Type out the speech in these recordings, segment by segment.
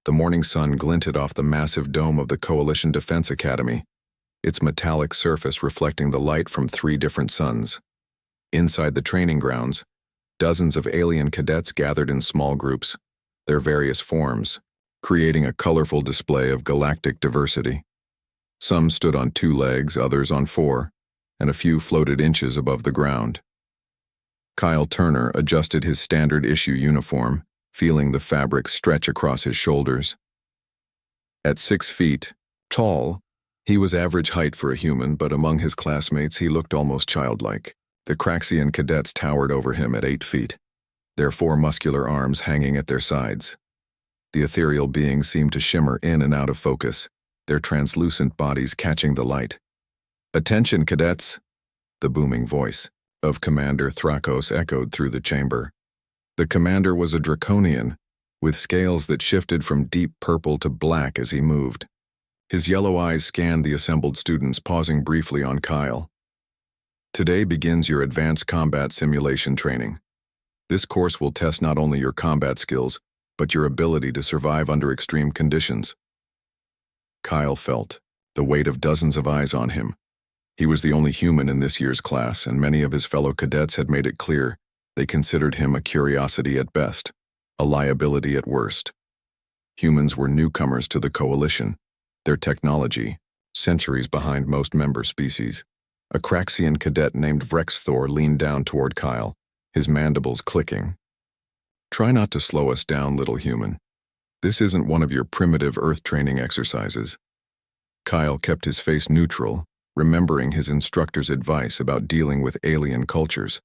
The morning sun glinted off the massive dome of the Coalition Defense Academy, its metallic surface reflecting the light from 3 different suns. Inside the training grounds, dozens of alien cadets gathered in small groups, their various forms, creating a colorful display of galactic diversity. Some stood on 2 legs, others on 4, and a few floated inches above the ground. Kyle Turner adjusted his standard-issue uniform, feeling the fabric stretch across his shoulders. At 6 feet tall, he was average height for a human, but among his classmates he looked almost childlike. The Craxian cadets towered over him at 8 feet, their 4 muscular arms hanging at their sides. The ethereal beings seemed to shimmer in and out of focus, their translucent bodies catching the light. "Attention, cadets!" The booming voice of Commander Thrakos echoed through the chamber. The commander was a draconian, with scales that shifted from deep purple to black as he moved. His yellow eyes scanned the assembled students, pausing briefly on Kyle. "Today begins your advanced combat simulation training. This course will test not only your combat skills, but your ability to survive under extreme conditions." Kyle felt the weight of dozens of eyes on him. He was the only human in this year's class, and many of his fellow cadets had made it clear they considered him a curiosity at best, a liability at worst. Humans were newcomers to the Coalition, their technology centuries behind most member species. A Craxian cadet named Vrexthor leaned down toward Kyle, his mandibles clicking. "Try not to slow us down, little human. This isn't one of your primitive Earth training exercises." Kyle kept his face neutral, remembering his instructor's advice about dealing with alien cultures.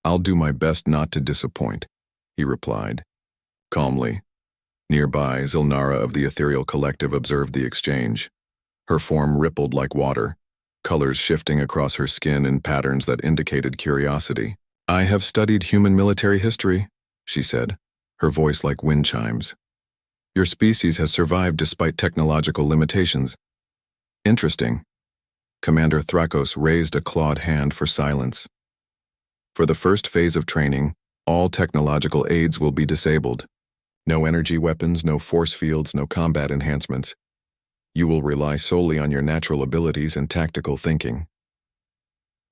"I'll do my best not to disappoint," he replied. Calmly. Nearby, Zilnara of the Ethereal Collective observed the exchange. Her form rippled like water, colors shifting across her skin in patterns that indicated curiosity. "I have studied human military history," she said, her voice like wind chimes. "Your species has survived despite technological limitations." "Interesting." Commander Thrakos raised a clawed hand for silence. "For the first phase of training, all technological aids will be disabled. No energy weapons, no force fields, no combat enhancements. You will rely solely on your natural abilities and tactical thinking."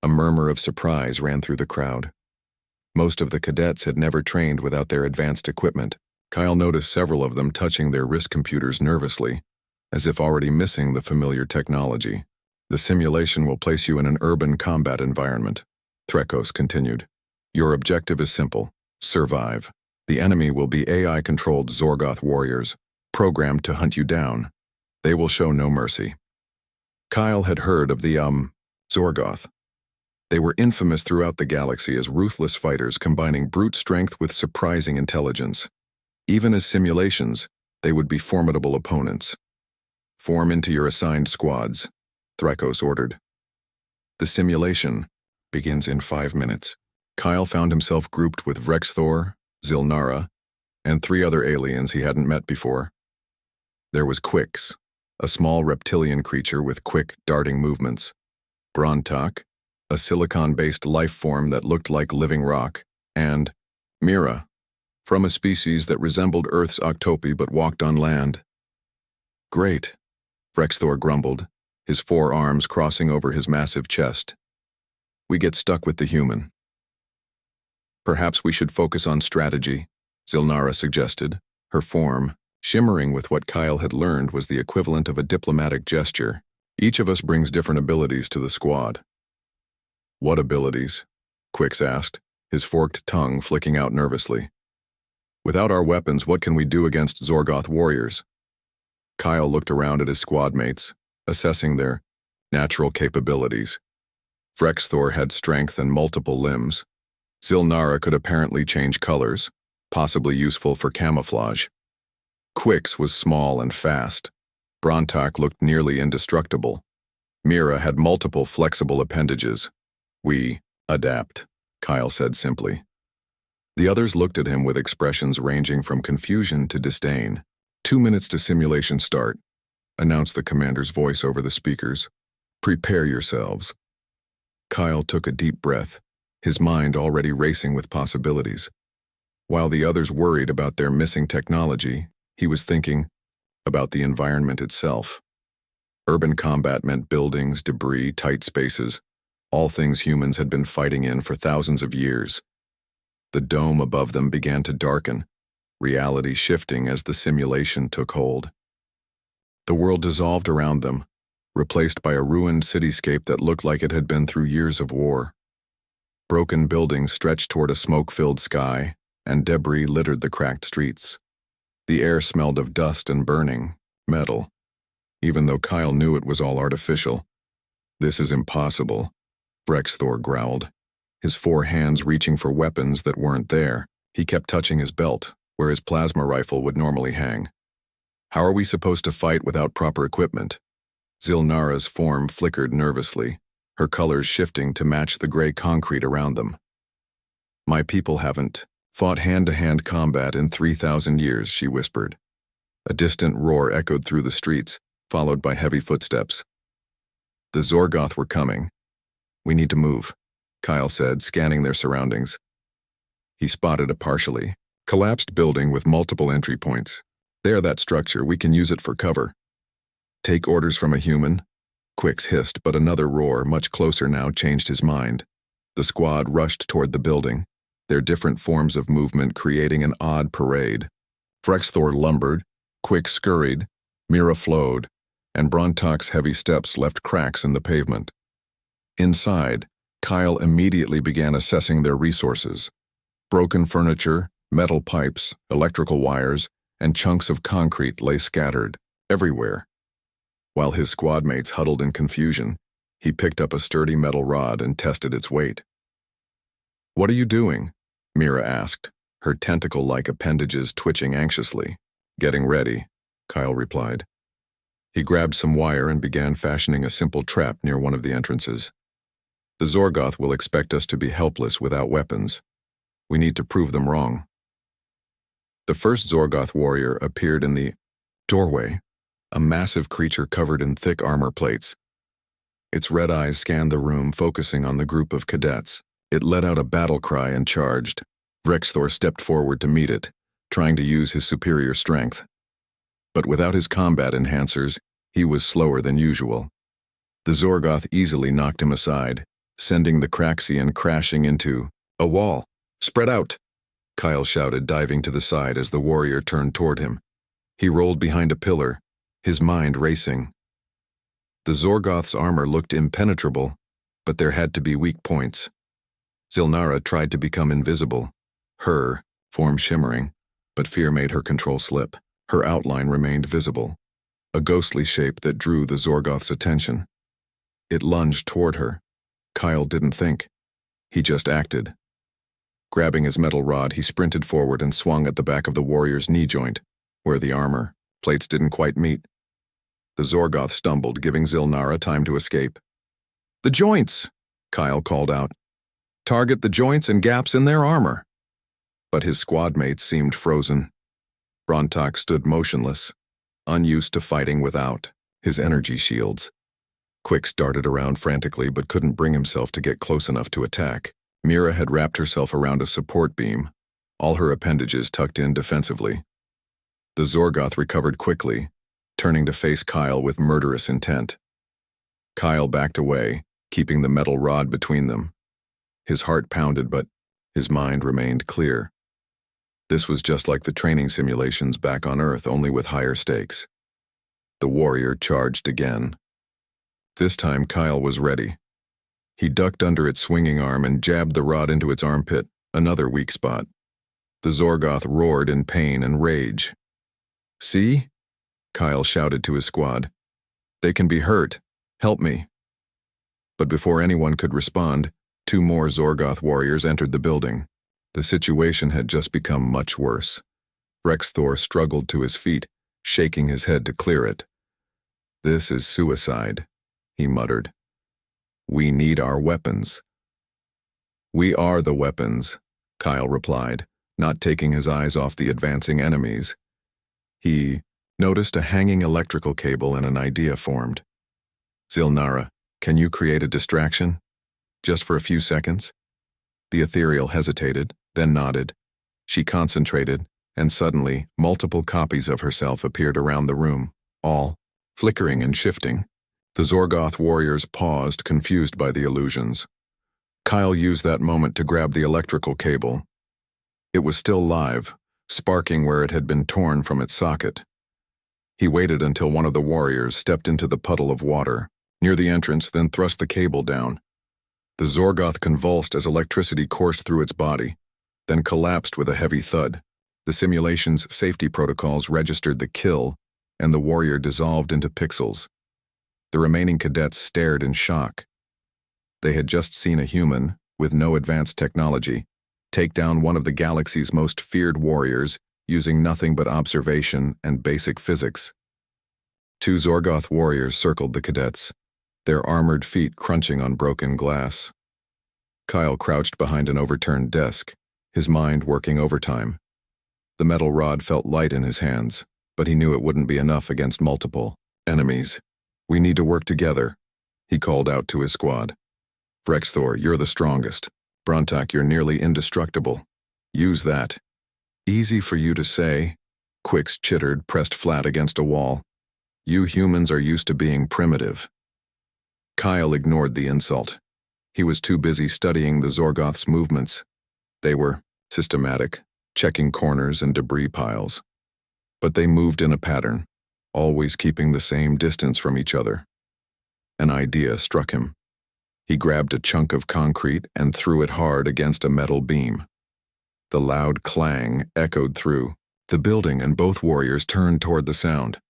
A murmur of surprise ran through the crowd. Most of the cadets had never trained without their advanced equipment. Kyle noticed several of them touching their wrist computers nervously, as if already missing the familiar technology. "The simulation will place you in an urban combat environment," Thrakos continued. "Your objective is simple: survive. The enemy will be AI-controlled Zorgoth warriors, programmed to hunt you down. They will show no mercy." Kyle had heard of the, Zorgoth. They were infamous throughout the galaxy as ruthless fighters combining brute strength with surprising intelligence. Even as simulations, they would be formidable opponents. "Form into your assigned squads," Thrakos ordered. "The simulation begins in 5 minutes." Kyle found himself grouped with Vrexthor, Zilnara, and 3 other aliens he hadn't met before. There was Quix, a small reptilian creature with quick, darting movements. Brontak, a silicon-based life form that looked like living rock, and Mira, from a species that resembled Earth's Octopi but walked on land. "Great," Vrexthor grumbled, his 4 arms crossing over his massive chest. "We get stuck with the human." "Perhaps we should focus on strategy," Zilnara suggested, her form, shimmering with what Kyle had learned was the equivalent of a diplomatic gesture. "Each of us brings different abilities to the squad." "What abilities?" Quix asked, his forked tongue flicking out nervously. "Without our weapons, what can we do against Zorgoth warriors?" Kyle looked around at his squad mates, assessing their natural capabilities. Vrexthor had strength and multiple limbs. Zilnara could apparently change colors, possibly useful for camouflage. Quix was small and fast. Brontak looked nearly indestructible. Mira had multiple flexible appendages. "We adapt," Kyle said simply. The others looked at him with expressions ranging from confusion to disdain. 2 minutes to simulation start," announced the commander's voice over the speakers. "Prepare yourselves." Kyle took a deep breath, his mind already racing with possibilities. While the others worried about their missing technology, He was thinking about the environment itself. Urban combat meant buildings, debris, tight spaces, all things humans had been fighting in for thousands of years. The dome above them began to darken, reality shifting as the simulation took hold. The world dissolved around them, replaced by a ruined cityscape that looked like it had been through years of war. Broken buildings stretched toward a smoke-filled sky, and debris littered the cracked streets. The air smelled of dust and burning metal, even though Kyle knew it was all artificial. "This is impossible," Rexthor growled, his 4 hands reaching for weapons that weren't there. He kept touching his belt, where his plasma rifle would normally hang. "How are we supposed to fight without proper equipment?" Zilnara's form flickered nervously, her colors shifting to match the gray concrete around them. "My people haven't fought hand-to-hand combat in 3,000 years, she whispered. A distant roar echoed through the streets, followed by heavy footsteps. The Zorgoth were coming. "We need to move," Kyle said, scanning their surroundings. He spotted a partially collapsed building with multiple entry points. "There, that structure, we can use it for cover." "Take orders from a human?" Quix hissed, but another roar, much closer now, changed his mind. The squad rushed toward the building, their different forms of movement creating an odd parade. Frexthor lumbered, Quix scurried, Mira flowed, and Brontak's heavy steps left cracks in the pavement. Inside, Kyle immediately began assessing their resources. Broken furniture, metal pipes, electrical wires, and chunks of concrete lay scattered everywhere. While his squadmates huddled in confusion, he picked up a sturdy metal rod and tested its weight. "What are you doing?" Mira asked, her tentacle-like appendages twitching anxiously. "Getting ready," Kyle replied. He grabbed some wire and began fashioning a simple trap near one of the entrances. "The Zorgoth will expect us to be helpless without weapons. We need to prove them wrong." The first Zorgoth warrior appeared in the doorway, a massive creature covered in thick armor plates. Its red eyes scanned the room, focusing on the group of cadets. It let out a battle cry and charged. Rexthor stepped forward to meet it, trying to use his superior strength. But without his combat enhancers, he was slower than usual. The Zorgoth easily knocked him aside, sending the Craxian crashing into a wall. "Spread out!" Kyle shouted, diving to the side as the warrior turned toward him. He rolled behind a pillar, his mind racing. The Zorgoth's armor looked impenetrable, but there had to be weak points. Zilnara tried to become invisible, her form shimmering, but fear made her control slip. Her outline remained visible, a ghostly shape that drew the Zorgoth's attention. It lunged toward her. Kyle didn't think. He just acted. Grabbing his metal rod, he sprinted forward and swung at the back of the warrior's knee joint, where the armor plates didn't quite meet. The Zorgoth stumbled, giving Zilnara time to escape. "The joints!" Kyle called out. "Target the joints and gaps in their armor." But his squadmates seemed frozen. Brontak stood motionless, unused to fighting without his energy shields. Quix darted around frantically but couldn't bring himself to get close enough to attack. Mira had wrapped herself around a support beam, all her appendages tucked in defensively. The Zorgoth recovered quickly, turning to face Kyle with murderous intent. Kyle backed away, keeping the metal rod between them. His heart pounded, but his mind remained clear. This was just like the training simulations back on Earth, only with higher stakes. The warrior charged again. This time Kyle was ready. He ducked under its swinging arm and jabbed the rod into its armpit, another weak spot. The Zorgoth roared in pain and rage. "See?" Kyle shouted to his squad. "They can be hurt. Help me." But before anyone could respond, 2 more Zorgoth warriors entered the building. The situation had just become much worse. Rexthor struggled to his feet, shaking his head to clear it. "This is suicide," he muttered. "We need our weapons." "We are the weapons," Kyle replied, not taking his eyes off the advancing enemies. He noticed a hanging electrical cable and an idea formed. "Zilnara, can you create a distraction? Just for a few seconds?" The ethereal hesitated, then nodded. She concentrated, and suddenly, multiple copies of herself appeared around the room, all flickering and shifting. The Zorgoth warriors paused, confused by the illusions. Kyle used that moment to grab the electrical cable. It was still live, sparking where it had been torn from its socket. He waited until one of the warriors stepped into the puddle of water near the entrance, then thrust the cable down. The Zorgoth convulsed as electricity coursed through its body, then collapsed with a heavy thud. The simulation's safety protocols registered the kill, and the warrior dissolved into pixels. The remaining cadets stared in shock. They had just seen a human, with no advanced technology, take down one of the galaxy's most feared warriors using nothing but observation and basic physics. Two Zorgoth warriors circled the cadets, their armored feet crunching on broken glass. Kyle crouched behind an overturned desk, his mind working overtime. The metal rod felt light in his hands, but he knew it wouldn't be enough against multiple enemies. "We need to work together," he called out to his squad. "Vrexthor, you're the strongest. Brontak, you're nearly indestructible. Use that." "Easy for you to say," Quix chittered, pressed flat against a wall. "You humans are used to being primitive." Kyle ignored the insult. He was too busy studying the Zorgoth's movements. They were systematic, checking corners and debris piles. But they moved in a pattern, always keeping the same distance from each other. An idea struck him. He grabbed a chunk of concrete and threw it hard against a metal beam. The loud clang echoed through the building, and both warriors turned toward the sound.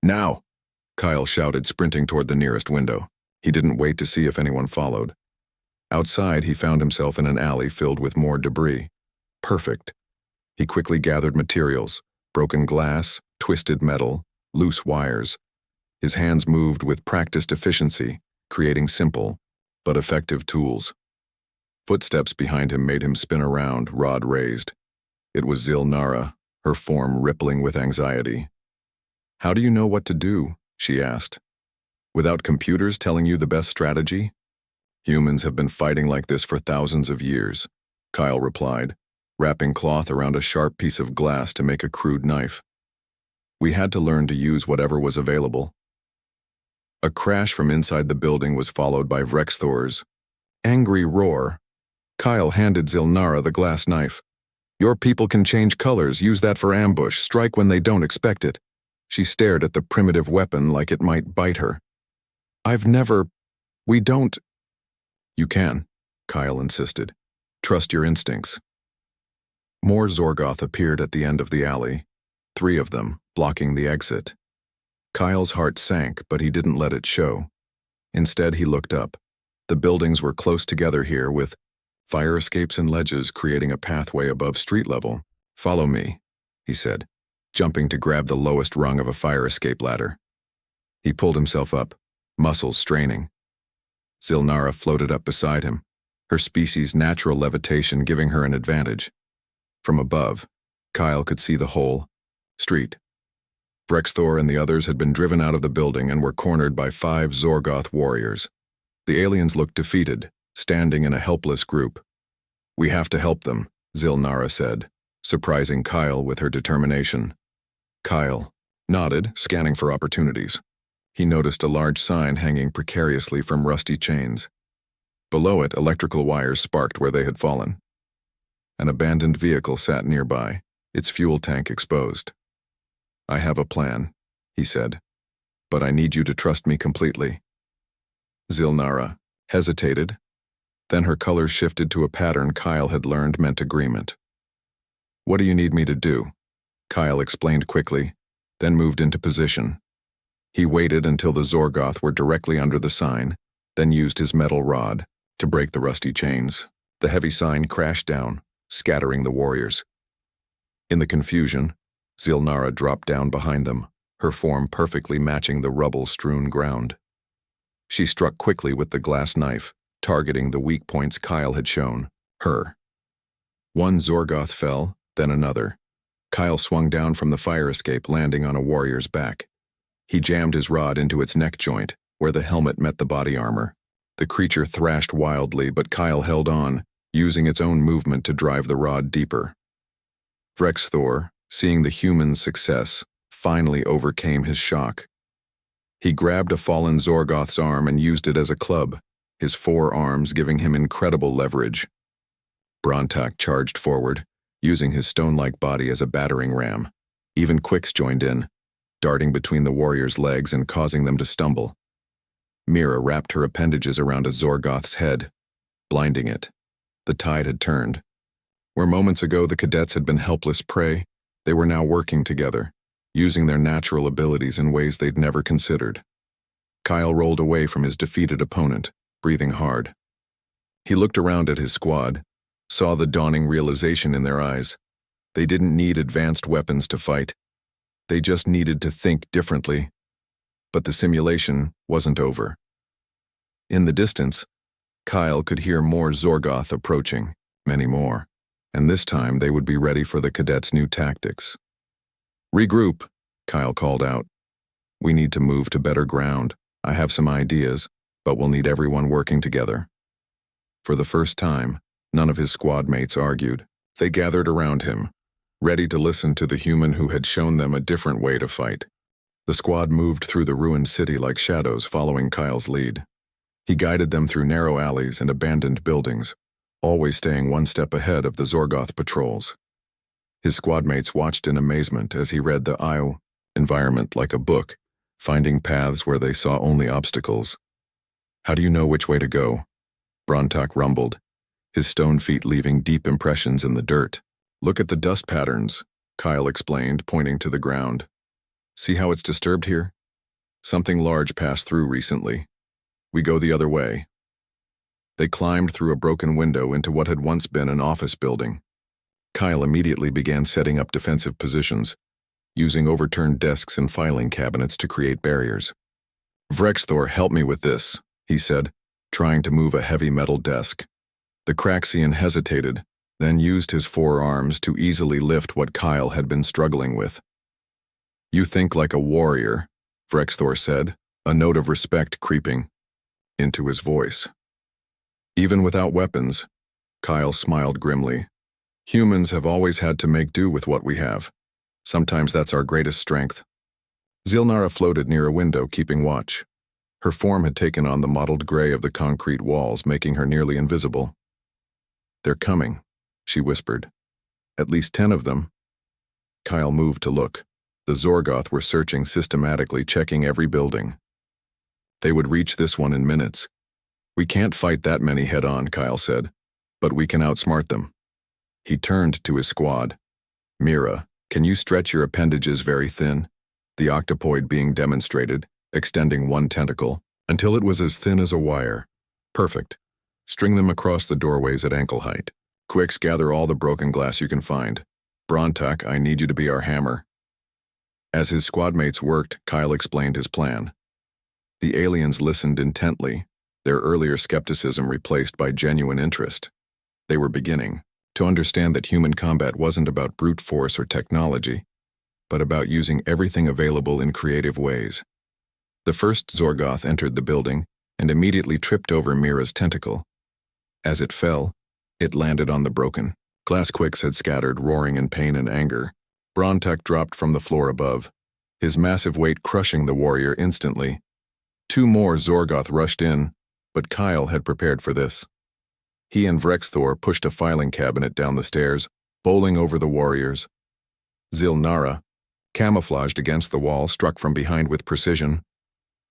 "Now!" Kyle shouted, sprinting toward the nearest window. He didn't wait to see if anyone followed. Outside, he found himself in an alley filled with more debris. Perfect. He quickly gathered materials: broken glass, twisted metal, loose wires. His hands moved with practiced efficiency, creating simple but effective tools. Footsteps behind him made him spin around, rod raised. It was Zilnara, her form rippling with anxiety. "How do you know what to do?" she asked. "Without computers telling you the best strategy?" "Humans have been fighting like this for thousands of years," Kyle replied, wrapping cloth around a sharp piece of glass to make a crude knife. "We had to learn to use whatever was available." A crash from inside the building was followed by Vrexthor's angry roar. Kyle handed Zilnara the glass knife. "Your people can change colors, use that for ambush, strike when they don't expect it." She stared at the primitive weapon like it might bite her. We don't." "You can," Kyle insisted. "Trust your instincts." More Zorgoth appeared at the end of the alley, 3 of them, blocking the exit. Kyle's heart sank, but he didn't let it show. Instead, he looked up. The buildings were close together here, with fire escapes and ledges creating a pathway above street level. "Follow me," he said, jumping to grab the lowest rung of a fire escape ladder. He pulled himself up, muscles straining. Zilnara floated up beside him, her species' natural levitation giving her an advantage. From above, Kyle could see the whole street. Vrexthor and the others had been driven out of the building and were cornered by 5 Zorgoth warriors. The aliens looked defeated, standing in a helpless group. "We have to help them," Zilnara said, surprising Kyle with her determination. Kyle nodded, scanning for opportunities. He noticed a large sign hanging precariously from rusty chains. Below it, electrical wires sparked where they had fallen. An abandoned vehicle sat nearby, its fuel tank exposed. "I have a plan," he said, "but I need you to trust me completely." Zilnara hesitated. Then her colors shifted to a pattern Kyle had learned meant agreement. "What do you need me to do?" Kyle explained quickly, then moved into position. He waited until the Zorgoth were directly under the sign, then used his metal rod to break the rusty chains. The heavy sign crashed down, scattering the warriors. In the confusion, Zilnara dropped down behind them, her form perfectly matching the rubble-strewn ground. She struck quickly with the glass knife, targeting the weak points Kyle had shown, her. One Zorgoth fell, then another. Kyle swung down from the fire escape, landing on a warrior's back. He jammed his rod into its neck joint, where the helmet met the body armor. The creature thrashed wildly, but Kyle held on, using its own movement to drive the rod deeper. Vrexthor, seeing the human's success, finally overcame his shock. He grabbed a fallen Zorgoth's arm and used it as a club, his 4 arms giving him incredible leverage. Brontak charged forward, using his stone-like body as a battering ram. Even Quix joined in, darting between the warrior's legs and causing them to stumble. Mira wrapped her appendages around a Zorgoth's head, blinding it. The tide had turned. Where moments ago the cadets had been helpless prey, they were now working together, using their natural abilities in ways they'd never considered. Kyle rolled away from his defeated opponent, breathing hard. He looked around at his squad, saw the dawning realization in their eyes. They didn't need advanced weapons to fight. They just needed to think differently. But the simulation wasn't over. In the distance, Kyle could hear more Zorgoth approaching, many more, and this time they would be ready for the cadets' new tactics. "Regroup," Kyle called out. "We need to move to better ground. I have some ideas, but we'll need everyone working together." For the first time, none of his squad mates argued. They gathered around him, ready to listen to the human who had shown them a different way to fight. The squad moved through the ruined city like shadows following Kyle's lead. He guided them through narrow alleys and abandoned buildings, always staying one step ahead of the Zorgoth patrols. His squad mates watched in amazement as he read the IO environment like a book, finding paths where they saw only obstacles. "How do you know which way to go?" Brontak rumbled, his stone feet leaving deep impressions in the dirt. "Look at the dust patterns," Kyle explained, pointing to the ground. "See how it's disturbed here? Something large passed through recently. We go the other way." They climbed through a broken window into what had once been an office building. Kyle immediately began setting up defensive positions, using overturned desks and filing cabinets to create barriers. "Vrexthor, help me with this," he said, trying to move a heavy metal desk. The Craxian hesitated, then used his 4 arms to easily lift what Kyle had been struggling with. "You think like a warrior," Vrexthor said, a note of respect creeping into his voice. "Even without weapons," Kyle smiled grimly. "Humans have always had to make do with what we have. Sometimes that's our greatest strength." Zilnara floated near a window, keeping watch. Her form had taken on the mottled gray of the concrete walls, making her nearly invisible. "They're coming," she whispered. "At least 10 of them." Kyle moved to look. The Zorgoth were searching systematically, checking every building. "They would reach this one in minutes." "We can't fight that many head-on," Kyle said, "but we can outsmart them." He turned to his squad. "Mira, can you stretch your appendages very thin?" The octopoid being demonstrated, extending one tentacle, until it was as thin as a wire. "Perfect. String them across the doorways at ankle height. Quix, gather all the broken glass you can find. Brontak, I need you to be our hammer." As his squad mates worked, Kyle explained his plan. The aliens listened intently, their earlier skepticism replaced by genuine interest. They were beginning to understand that human combat wasn't about brute force or technology, but about using everything available in creative ways. The first Zorgoth entered the building and immediately tripped over Mira's tentacle. As it fell, it landed on the broken glass. Quix had scattered, roaring in pain and anger. Brontak dropped from the floor above, his massive weight crushing the warrior instantly. 2 more Zorgoth rushed in, but Kyle had prepared for this. He and Vrexthor pushed a filing cabinet down the stairs, bowling over the warriors. Zilnara, camouflaged against the wall, struck from behind with precision.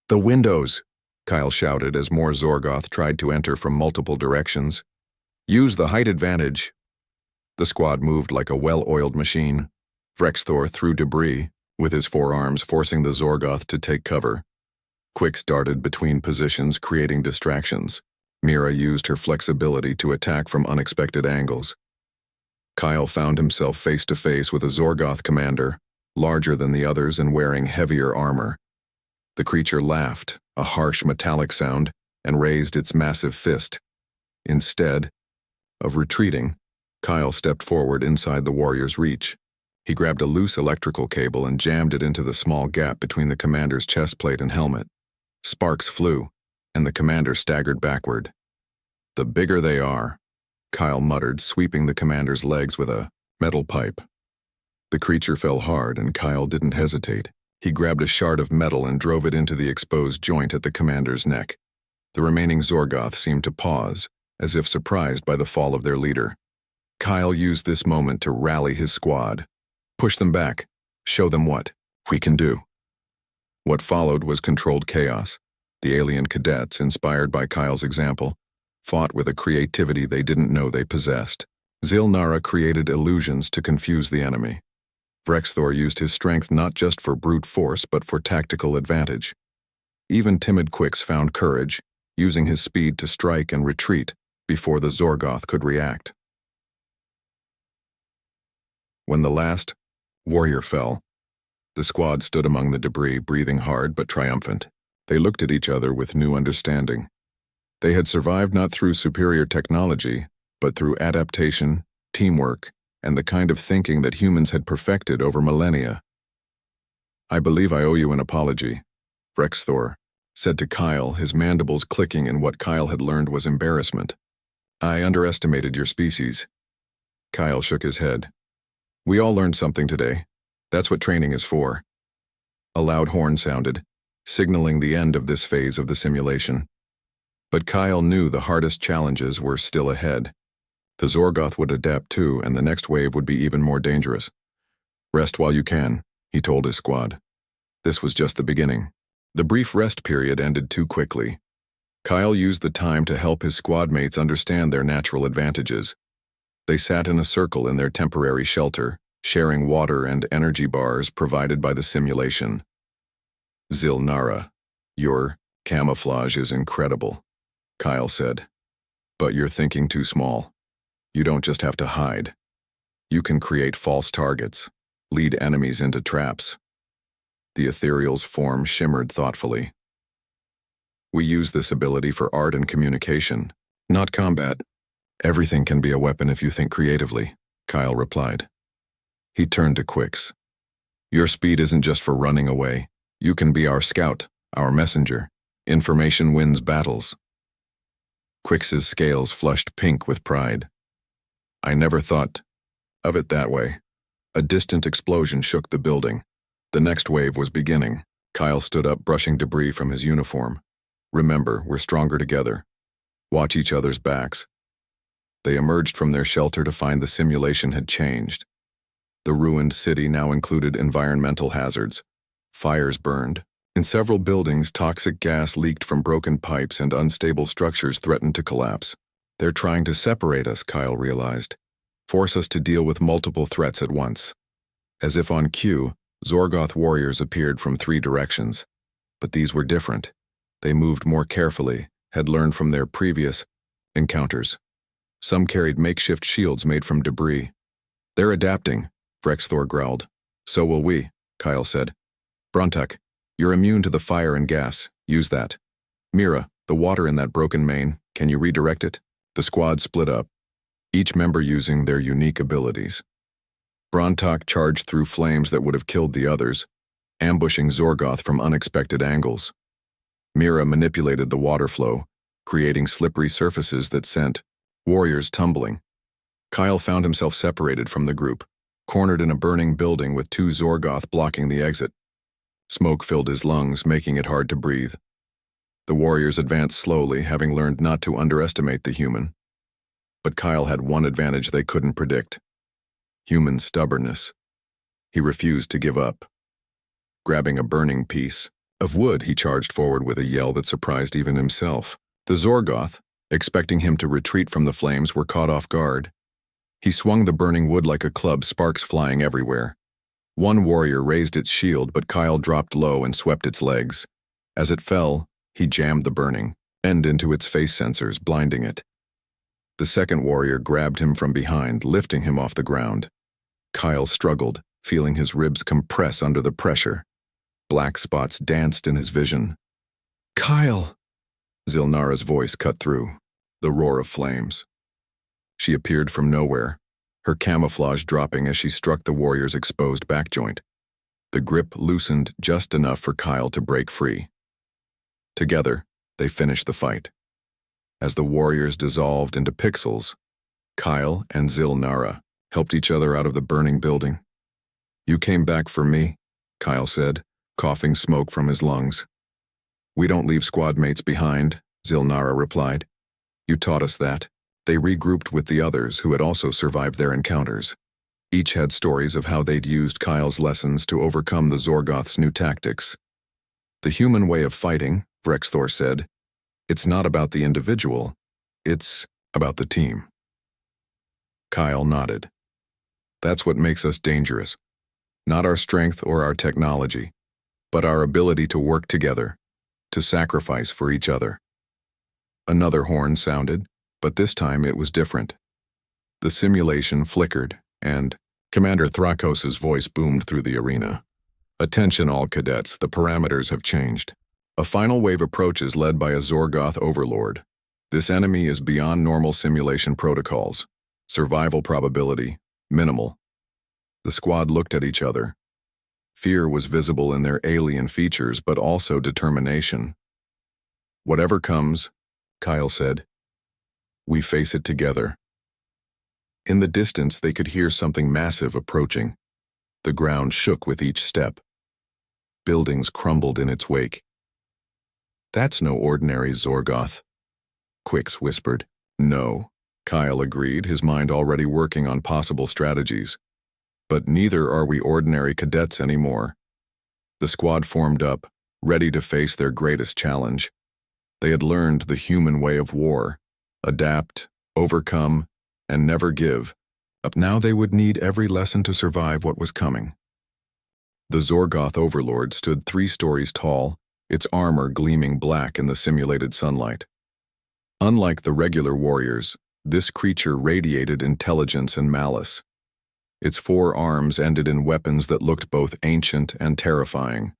"The windows!" Kyle shouted as more Zorgoth tried to enter from multiple directions. "Use the height advantage." The squad moved like a well-oiled machine. Vrexthor threw debris, with his 4 arms forcing the Zorgoth to take cover. Quix darted between positions, creating distractions. Mira used her flexibility to attack from unexpected angles. Kyle found himself face to face with a Zorgoth commander, larger than the others and wearing heavier armor. The creature laughed, a harsh metallic sound, and raised its massive fist. Instead of retreating, Kyle stepped forward inside the warrior's reach. He grabbed a loose electrical cable and jammed it into the small gap between the commander's chest plate and helmet. Sparks flew, and the commander staggered backward. "The bigger they are," Kyle muttered, sweeping the commander's legs with a metal pipe. The creature fell hard, and Kyle didn't hesitate. He grabbed a shard of metal and drove it into the exposed joint at the commander's neck. The remaining Zorgoth seemed to pause, as if surprised by the fall of their leader. Kyle used this moment to rally his squad. Push them back. Show them what we can do. What followed was controlled chaos. The alien cadets, inspired by Kyle's example, fought with a creativity they didn't know they possessed. Zil-Nara created illusions to confuse the enemy. Vrexthor used his strength not just for brute force but for tactical advantage. Even timid Quix found courage, using his speed to strike and retreat before the Zorgoth could react. When the last warrior fell, the squad stood among the debris, breathing hard but triumphant. They looked at each other with new understanding. They had survived not through superior technology, but through adaptation, teamwork, and the kind of thinking that humans had perfected over millennia. "I believe I owe you an apology," Vrexthor said to Kyle, his mandibles clicking in what Kyle had learned was embarrassment. "I underestimated your species." Kyle shook his head. "We all learned something today. That's what training is for." A loud horn sounded, signaling the end of this phase of the simulation. But Kyle knew the hardest challenges were still ahead. The Zorgoth would adapt too, and the next wave would be even more dangerous. "Rest while you can," he told his squad. This was just the beginning. The brief rest period ended too quickly. Kyle used the time to help his squad mates understand their natural advantages. They sat in a circle in their temporary shelter, sharing water and energy bars provided by the simulation. "Zil-Nara, your camouflage is incredible," Kyle said. "But you're thinking too small. You don't just have to hide. You can create false targets, lead enemies into traps." The ethereal's form shimmered thoughtfully. "We use this ability for art and communication, not combat. Everything can be a weapon if you think creatively," Kyle replied. He turned to Quix. "Your speed isn't just for running away. You can be our scout, our messenger. Information wins battles." Quix's scales flushed pink with pride. "I never thought of it that way." A distant explosion shook the building. The next wave was beginning. Kyle stood up, brushing debris from his uniform. "Remember, we're stronger together. Watch each other's backs." They emerged from their shelter to find the simulation had changed. The ruined city now included environmental hazards. Fires burned. In several buildings, toxic gas leaked from broken pipes and unstable structures threatened to collapse. "They're trying to separate us," Kyle realized. "Force us to deal with multiple threats at once." As if on cue, Zorgoth warriors appeared from 3 directions. But these were different. They moved more carefully, had learned from their previous encounters. Some carried makeshift shields made from debris. "They're adapting," Vrexthor growled. "So will we," Kyle said. "Brontek, you're immune to the fire and gas. Use that. Mira, the water in that broken main, can you redirect it?" The squad split up, each member using their unique abilities. Brontek charged through flames that would have killed the others, ambushing Zorgoth from unexpected angles. Mira manipulated the water flow, creating slippery surfaces that sent warriors tumbling. Kyle found himself separated from the group, cornered in a burning building with 2 Zorgoth blocking the exit. Smoke filled his lungs, making it hard to breathe. The warriors advanced slowly, having learned not to underestimate the human. But Kyle had one advantage they couldn't predict: human stubbornness. He refused to give up. Grabbing a burning piece of wood, he charged forward with a yell that surprised even himself. The Zorgoth, expecting him to retreat from the flames, were caught off guard. He swung the burning wood like a club, sparks flying everywhere. One warrior raised its shield, but Kyle dropped low and swept its legs. As it fell, he jammed the burning end into its face sensors, blinding it. The second warrior grabbed him from behind, lifting him off the ground. Kyle struggled, feeling his ribs compress under the pressure. Black spots danced in his vision. "Kyle!" Zil-Nara's voice cut through the roar of flames. She appeared from nowhere, her camouflage dropping as she struck the warrior's exposed back joint. The grip loosened just enough for Kyle to break free. Together, they finished the fight. As the warriors dissolved into pixels, Kyle and Zil-Nara helped each other out of the burning building. You came back for me, Kyle said, coughing smoke from his lungs. We don't leave squad mates behind, Zilnara replied. You taught us that. They regrouped with the others who had also survived their encounters. Each had stories of how they'd used Kyle's lessons to overcome the Zorgoth's new tactics. The human way of fighting, Vrexthor said, it's not about the individual, it's about the team. Kyle nodded. That's what makes us dangerous. Not our strength or our technology, but our ability to work together, to sacrifice for each other. Another horn sounded, but this time it was different. The simulation flickered, and Commander Thrakos' voice boomed through the arena. Attention all cadets, the parameters have changed. A final wave approaches led by a Zorgoth overlord. This enemy is beyond normal simulation protocols. Survival probability, minimal. The squad looked at each other. Fear was visible in their alien features, but also determination. Whatever comes, Kyle said, we face it together. In the distance, they could hear something massive approaching. The ground shook with each step. Buildings crumbled in its wake. That's no ordinary Zorgoth, Quix whispered. No, Kyle agreed, his mind already working on possible strategies. But neither are we ordinary cadets anymore. The squad formed up, ready to face their greatest challenge. They had learned the human way of war, adapt, overcome, and never give. Up now they would need every lesson to survive what was coming. The Zorgoth overlord stood 3 stories tall, its armor gleaming black in the simulated sunlight. Unlike the regular warriors, this creature radiated intelligence and malice. Its 4 arms ended in weapons that looked both ancient and terrifying,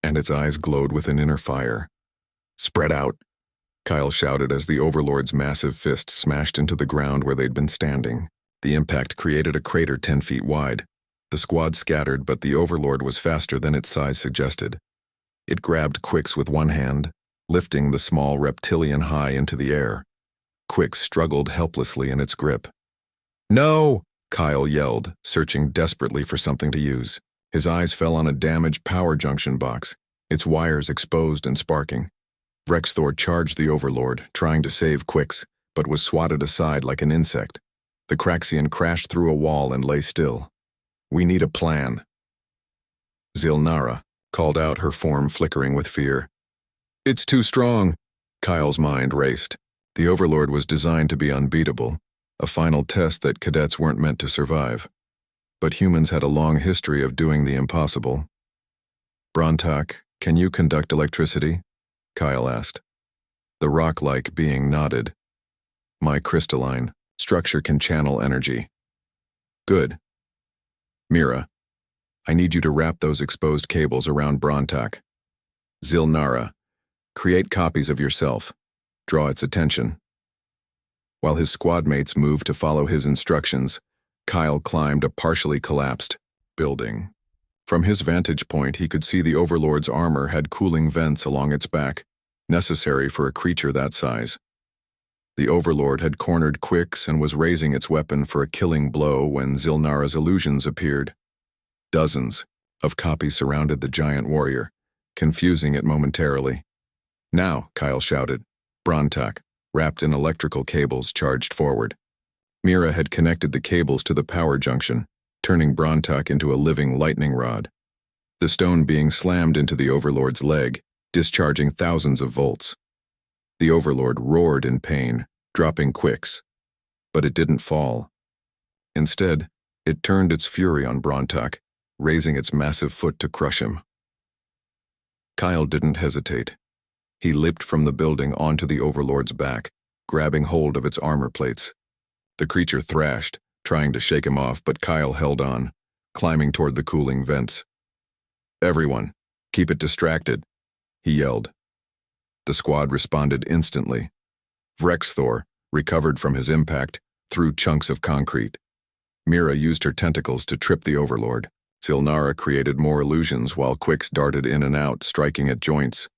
and its eyes glowed with an inner fire. Spread out, Kyle shouted as the overlord's massive fist smashed into the ground where they'd been standing. The impact created a crater 10 feet wide. The squad scattered, but the overlord was faster than its size suggested. It grabbed Quix with one hand, lifting the small reptilian high into the air. Quix struggled helplessly in its grip. No! Kyle yelled, searching desperately for something to use. His eyes fell on a damaged power junction box, its wires exposed and sparking. Vrexthor charged the overlord, trying to save Quix, but was swatted aside like an insect. The Craxian crashed through a wall and lay still. We need a plan. Zilnara called out, her form flickering with fear. It's too strong. Kyle's mind raced. The overlord was designed to be unbeatable, a final test that cadets weren't meant to survive. But humans had a long history of doing the impossible. Brontak, can you conduct electricity? Kyle asked. The rock-like being nodded. My crystalline structure can channel energy. Good. Mira, I need you to wrap those exposed cables around Brontak. Zilnara, create copies of yourself. Draw its attention. While his squad mates moved to follow his instructions, Kyle climbed a partially collapsed building. From his vantage point, he could see the overlord's armor had cooling vents along its back, necessary for a creature that size. The overlord had cornered Quix and was raising its weapon for a killing blow when Zilnara's illusions appeared. Dozens of copies surrounded the giant warrior, confusing it momentarily. Now, Kyle shouted. Brontak, wrapped in electrical cables, charged forward. Mira had connected the cables to the power junction, turning Brontak into a living lightning rod. The stone being slammed into the overlord's leg, discharging thousands of volts. The overlord roared in pain, dropping Quix, but it didn't fall. Instead, it turned its fury on Brontak, raising its massive foot to crush him. Kyle didn't hesitate. He leaped from the building onto the overlord's back, grabbing hold of its armor plates. The creature thrashed, trying to shake him off, but Kyle held on, climbing toward the cooling vents. Everyone, keep it distracted, he yelled. The squad responded instantly. Vrexthor, recovered from his impact, threw chunks of concrete. Mira used her tentacles to trip the overlord. Zilnara created more illusions while Quix darted in and out, striking at joints.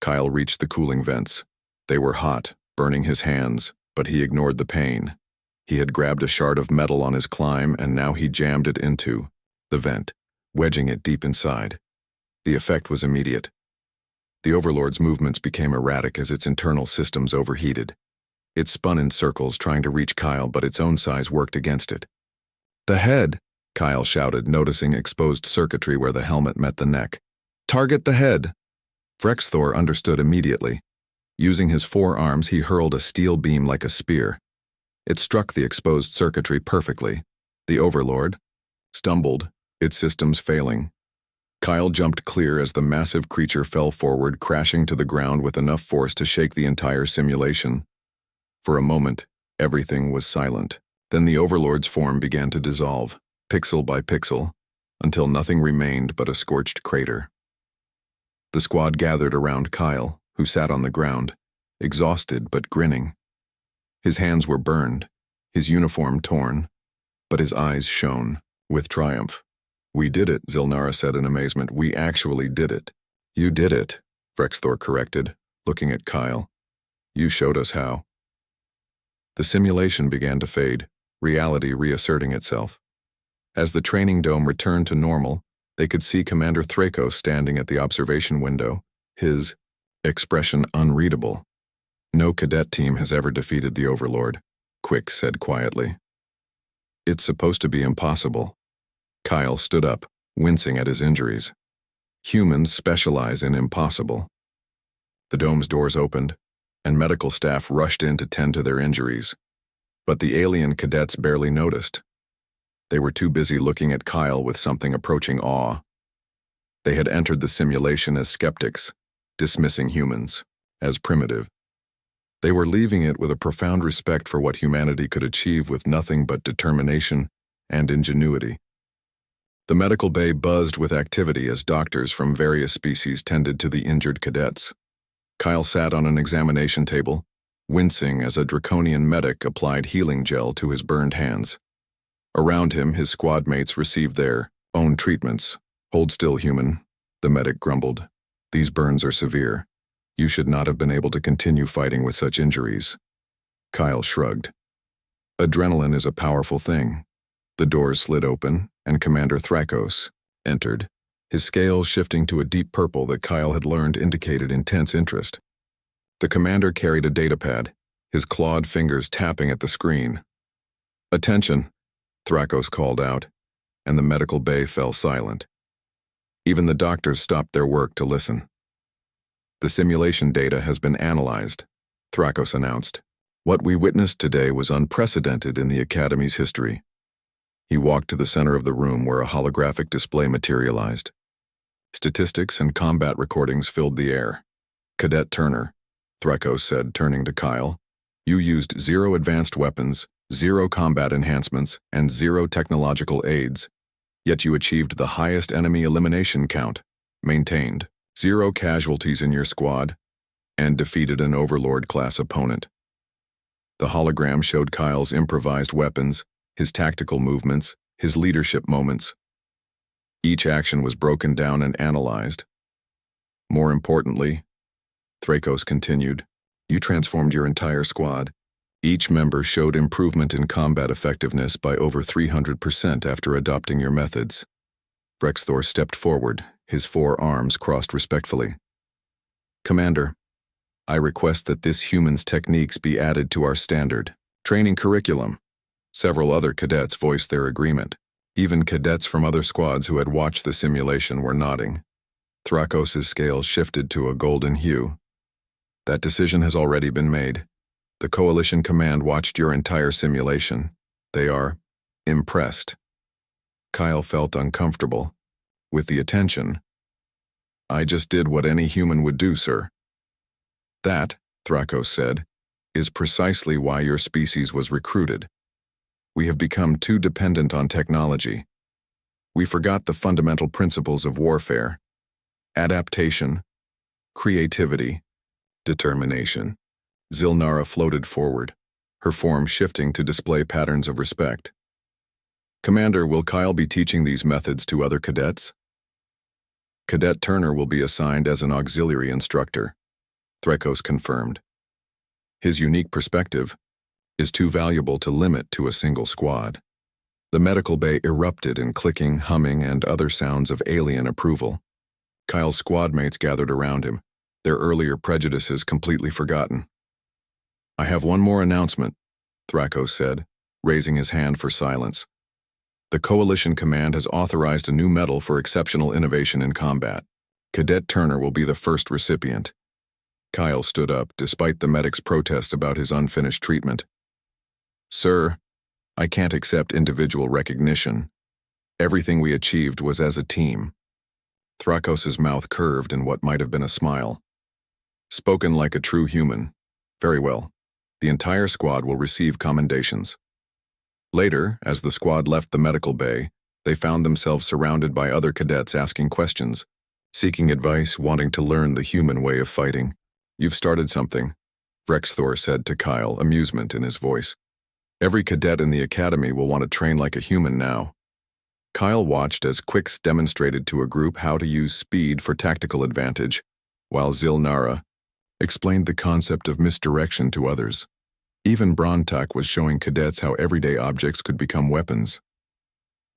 Kyle reached the cooling vents. They were hot, burning his hands, but he ignored the pain. He had grabbed a shard of metal on his climb, and now he jammed it into the vent, wedging it deep inside. The effect was immediate. The Overlord's movements became erratic as its internal systems overheated. It spun in circles trying to reach Kyle, but its own size worked against it. "The head!" Kyle shouted, noticing exposed circuitry where the helmet met the neck. "Target the head!" Frexthor understood immediately. Using his forearms, he hurled a steel beam like a spear. It struck the exposed circuitry perfectly. The Overlord stumbled, its systems failing. Kyle jumped clear as the massive creature fell forward, crashing to the ground with enough force to shake the entire simulation. For a moment, everything was silent. Then the Overlord's form began to dissolve, pixel by pixel, until nothing remained but a scorched crater. The squad gathered around Kyle, who sat on the ground, exhausted but grinning. His hands were burned, his uniform torn, but his eyes shone with triumph. "We did it," Zilnara said in amazement. "We actually did it." "You did it," Frexthor corrected, looking at Kyle. "You showed us how." The simulation began to fade, reality reasserting itself. As the training dome returned to normal, they could see Commander Thrakos standing at the observation window, his expression unreadable. "No cadet team has ever defeated the Overlord," Quick said quietly. "It's supposed to be impossible." Kyle stood up, wincing at his injuries. Humans specialize in impossible. The dome's doors opened, and medical staff rushed in to tend to their injuries. But the alien cadets barely noticed. They were too busy looking at Kyle with something approaching awe. They had entered the simulation as skeptics, dismissing humans as primitive. They were leaving it with a profound respect for what humanity could achieve with nothing but determination and ingenuity. The medical bay buzzed with activity as doctors from various species tended to the injured cadets. Kyle sat on an examination table, wincing as a draconian medic applied healing gel to his burned hands. Around him, his squad mates received their own treatments. "Hold still, human," the medic grumbled. "These burns are severe. You should not have been able to continue fighting with such injuries." Kyle shrugged. "Adrenaline is a powerful thing." The doors slid open, and Commander Thrakos entered, his scales shifting to a deep purple that Kyle had learned indicated intense interest. The commander carried a datapad, his clawed fingers tapping at the screen. "Attention," Thrakos called out, and the medical bay fell silent. Even the doctors stopped their work to listen. "The simulation data has been analyzed," Thrakos announced. "What we witnessed today was unprecedented in the Academy's history." He walked to the center of the room where a holographic display materialized. Statistics and combat recordings filled the air. "Cadet Turner," Thrakos said, turning to Kyle, "you used 0 advanced weapons, 0 combat enhancements, and 0 technological aids. Yet you achieved the highest enemy elimination count, maintained 0 casualties in your squad, and defeated an Overlord-class opponent." The hologram showed Kyle's improvised weapons, his tactical movements, his leadership moments. Each action was broken down and analyzed. "More importantly," Thrakos continued, "you transformed your entire squad. Each member showed improvement in combat effectiveness by over 300% after adopting your methods." Frexthor stepped forward, his 4 arms crossed respectfully. "Commander, I request that this human's techniques be added to our standard training curriculum." Several other cadets voiced their agreement. Even cadets from other squads who had watched the simulation were nodding. Thrakos' scales shifted to a golden hue. "That decision has already been made. The Coalition Command watched your entire simulation. They are impressed." Kyle felt uncomfortable. With the attention. "I just did what any human would do, sir." "That," Thrakos said, "is precisely why your species was recruited. We have become too dependent on technology. We forgot the fundamental principles of warfare: adaptation, creativity, determination." Zilnara floated forward, her form shifting to display patterns of respect. "Commander, will Kyle be teaching these methods to other cadets?" "Cadet Turner will be assigned as an auxiliary instructor," Thrakos confirmed. "His unique perspective is too valuable to limit to a single squad." The medical bay erupted in clicking, humming, and other sounds of alien approval. Kyle's squad mates gathered around him, their earlier prejudices completely forgotten. "I have one more announcement," Thrakos said, raising his hand for silence. "The Coalition Command has authorized a new medal for exceptional innovation in combat. Cadet Turner will be the first recipient." Kyle stood up, despite the medic's protest about his unfinished treatment. "Sir, I can't accept individual recognition. Everything we achieved was as a team." Thrakos' mouth curved in what might have been a smile. "Spoken like a true human. Very well. The entire squad will receive commendations." Later, as the squad left the medical bay, they found themselves surrounded by other cadets asking questions, seeking advice, wanting to learn the human way of fighting. "You've started something," Vrexthor said to Kyle, amusement in his voice. "Every cadet in the academy will want to train like a human now." Kyle watched as Quix demonstrated to a group how to use speed for tactical advantage, while Zilnara explained the concept of misdirection to others. Even Brontak was showing cadets how everyday objects could become weapons.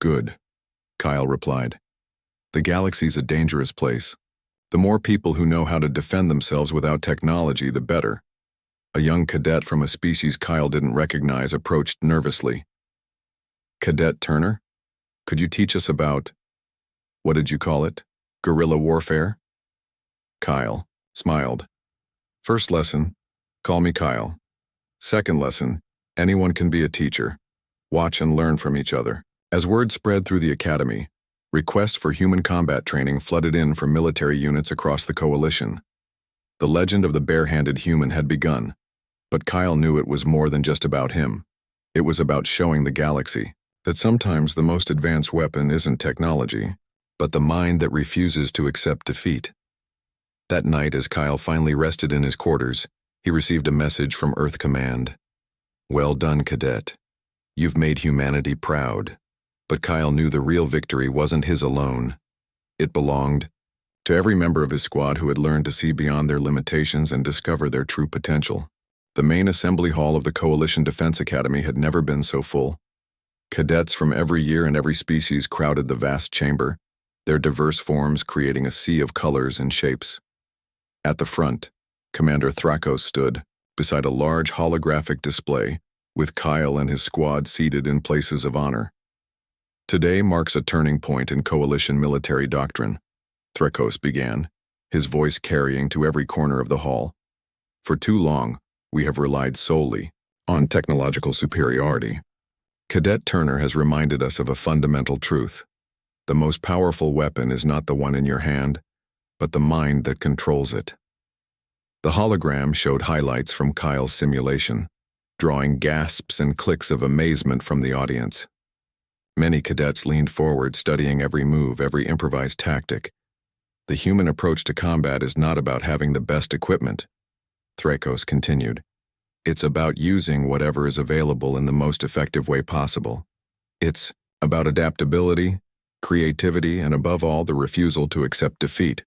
"Good," Kyle replied. "The galaxy's a dangerous place. The more people who know how to defend themselves without technology, the better." A young cadet from a species Kyle didn't recognize approached nervously. "Cadet Turner, could you teach us about, what did you call it, guerrilla warfare?" Kyle smiled. "First lesson, call me Kyle. Second lesson, anyone can be a teacher. Watch and learn from each other." As word spread through the academy, requests for human combat training flooded in from military units across the Coalition. The legend of the barehanded human had begun, but Kyle knew it was more than just about him. It was about showing the galaxy that sometimes the most advanced weapon isn't technology, but the mind that refuses to accept defeat. That night, as Kyle finally rested in his quarters, he received a message from Earth Command. "Well done, cadet. You've made humanity proud." But Kyle knew the real victory wasn't his alone. It belonged to every member of his squad who had learned to see beyond their limitations and discover their true potential. The main assembly hall of the Coalition Defense Academy had never been so full. Cadets from every year and every species crowded the vast chamber, their diverse forms creating a sea of colors and shapes. At the front, Commander Thrakos stood, beside a large holographic display, with Kyle and his squad seated in places of honor. "Today marks a turning point in Coalition military doctrine," Thrakos began, his voice carrying to every corner of the hall. "For too long, we have relied solely on technological superiority. Cadet Turner has reminded us of a fundamental truth. The most powerful weapon is not the one in your hand, but the mind that controls it." The hologram showed highlights from Kyle's simulation, drawing gasps and clicks of amazement from the audience. Many cadets leaned forward, studying every move, every improvised tactic. "The human approach to combat is not about having the best equipment," Thrakos continued. "It's about using whatever is available in the most effective way possible. It's about adaptability, creativity, and above all, the refusal to accept defeat."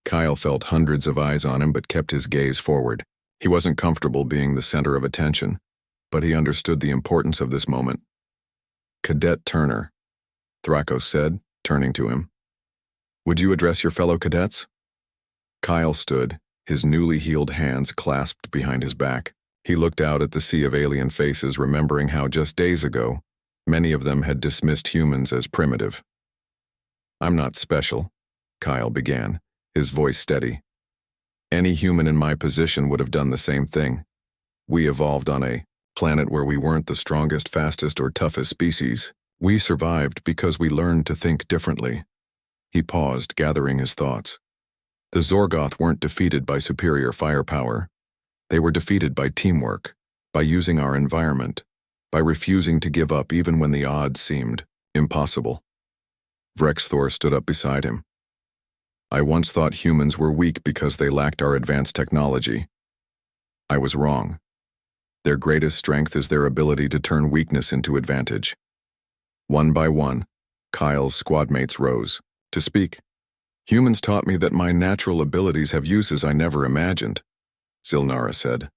Kyle felt hundreds of eyes on him but kept his gaze forward. He wasn't comfortable being the center of attention, but he understood the importance of this moment. "Cadet Turner," Thrakos said, turning to him. "Would you address your fellow cadets?" Kyle stood, his newly healed hands clasped behind his back. He looked out at the sea of alien faces, remembering how just days ago, many of them had dismissed humans as primitive. "I'm not special," Kyle began, his voice steady. "Any human in my position would have done the same thing. We evolved on a planet where we weren't the strongest, fastest, or toughest species. We survived because we learned to think differently." He paused, gathering his thoughts. "The Zorgoth weren't defeated by superior firepower. They were defeated by teamwork, by using our environment, by refusing to give up even when the odds seemed impossible." Vrexthor stood up beside him. "I once thought humans were weak because they lacked our advanced technology. I was wrong. Their greatest strength is their ability to turn weakness into advantage." One by one, Kyle's squadmates rose to speak. "Humans taught me that my natural abilities have uses I never imagined," Zilnara said,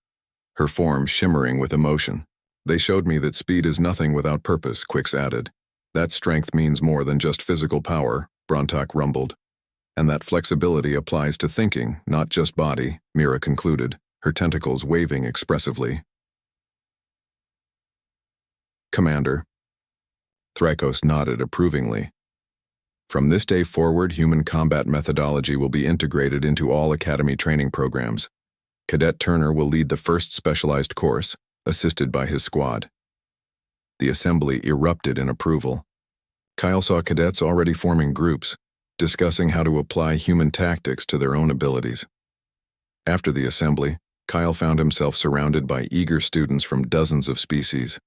her form shimmering with emotion. They showed me that speed is nothing without purpose, Quix added. That strength means more than just physical power, Brontak rumbled. And that flexibility applies to thinking, not just body, Mira concluded, her tentacles waving expressively. Commander. Thrykos nodded approvingly. From this day forward, human combat methodology will be integrated into all Academy training programs. Cadet Turner will lead the first specialized course, assisted by his squad. The assembly erupted in approval. Kyle saw cadets already forming groups, discussing how to apply human tactics to their own abilities. After the assembly, Kyle found himself surrounded by eager students from dozens of species.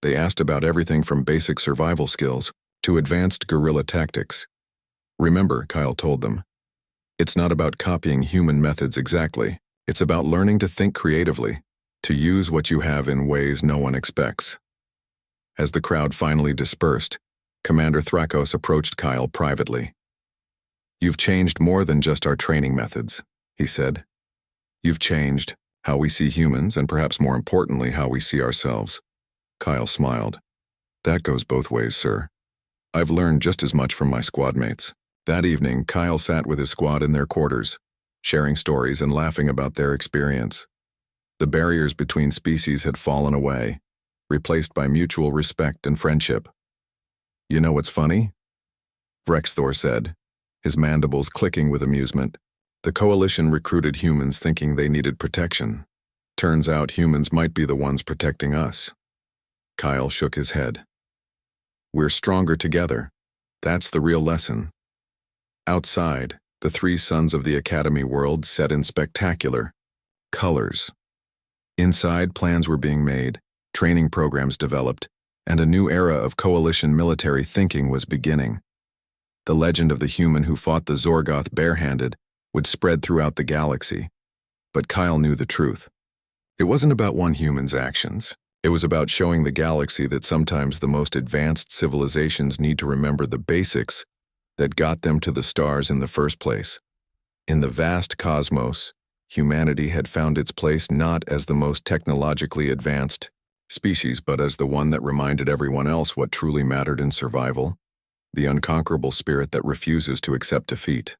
They asked about everything from basic survival skills to advanced guerrilla tactics. Remember, Kyle told them, it's not about copying human methods exactly. It's about learning to think creatively, to use what you have in ways no one expects. As the crowd finally dispersed, Commander Thrykos approached Kyle privately. You've changed more than just our training methods, he said. You've changed how we see humans and perhaps more importantly how we see ourselves. Kyle smiled. That goes both ways, sir. I've learned just as much from my squad mates. That evening, Kyle sat with his squad in their quarters, sharing stories and laughing about their experience. The barriers between species had fallen away, replaced by mutual respect and friendship. You know what's funny? Vrexthor said, his mandibles clicking with amusement. The Coalition recruited humans thinking they needed protection. Turns out humans might be the ones protecting us. Kyle shook his head. We're stronger together. That's the real lesson. Outside, the three suns of the Academy world set in spectacular colors. Inside, plans were being made, training programs developed, and a new era of Coalition military thinking was beginning. The legend of the human who fought the Zorgoth barehanded would spread throughout the galaxy. But Kyle knew the truth. It wasn't about one human's actions. It was about showing the galaxy that sometimes the most advanced civilizations need to remember the basics that got them to the stars in the first place. In the vast cosmos, humanity had found its place not as the most technologically advanced species, but as the one that reminded everyone else what truly mattered in survival, the unconquerable spirit that refuses to accept defeat.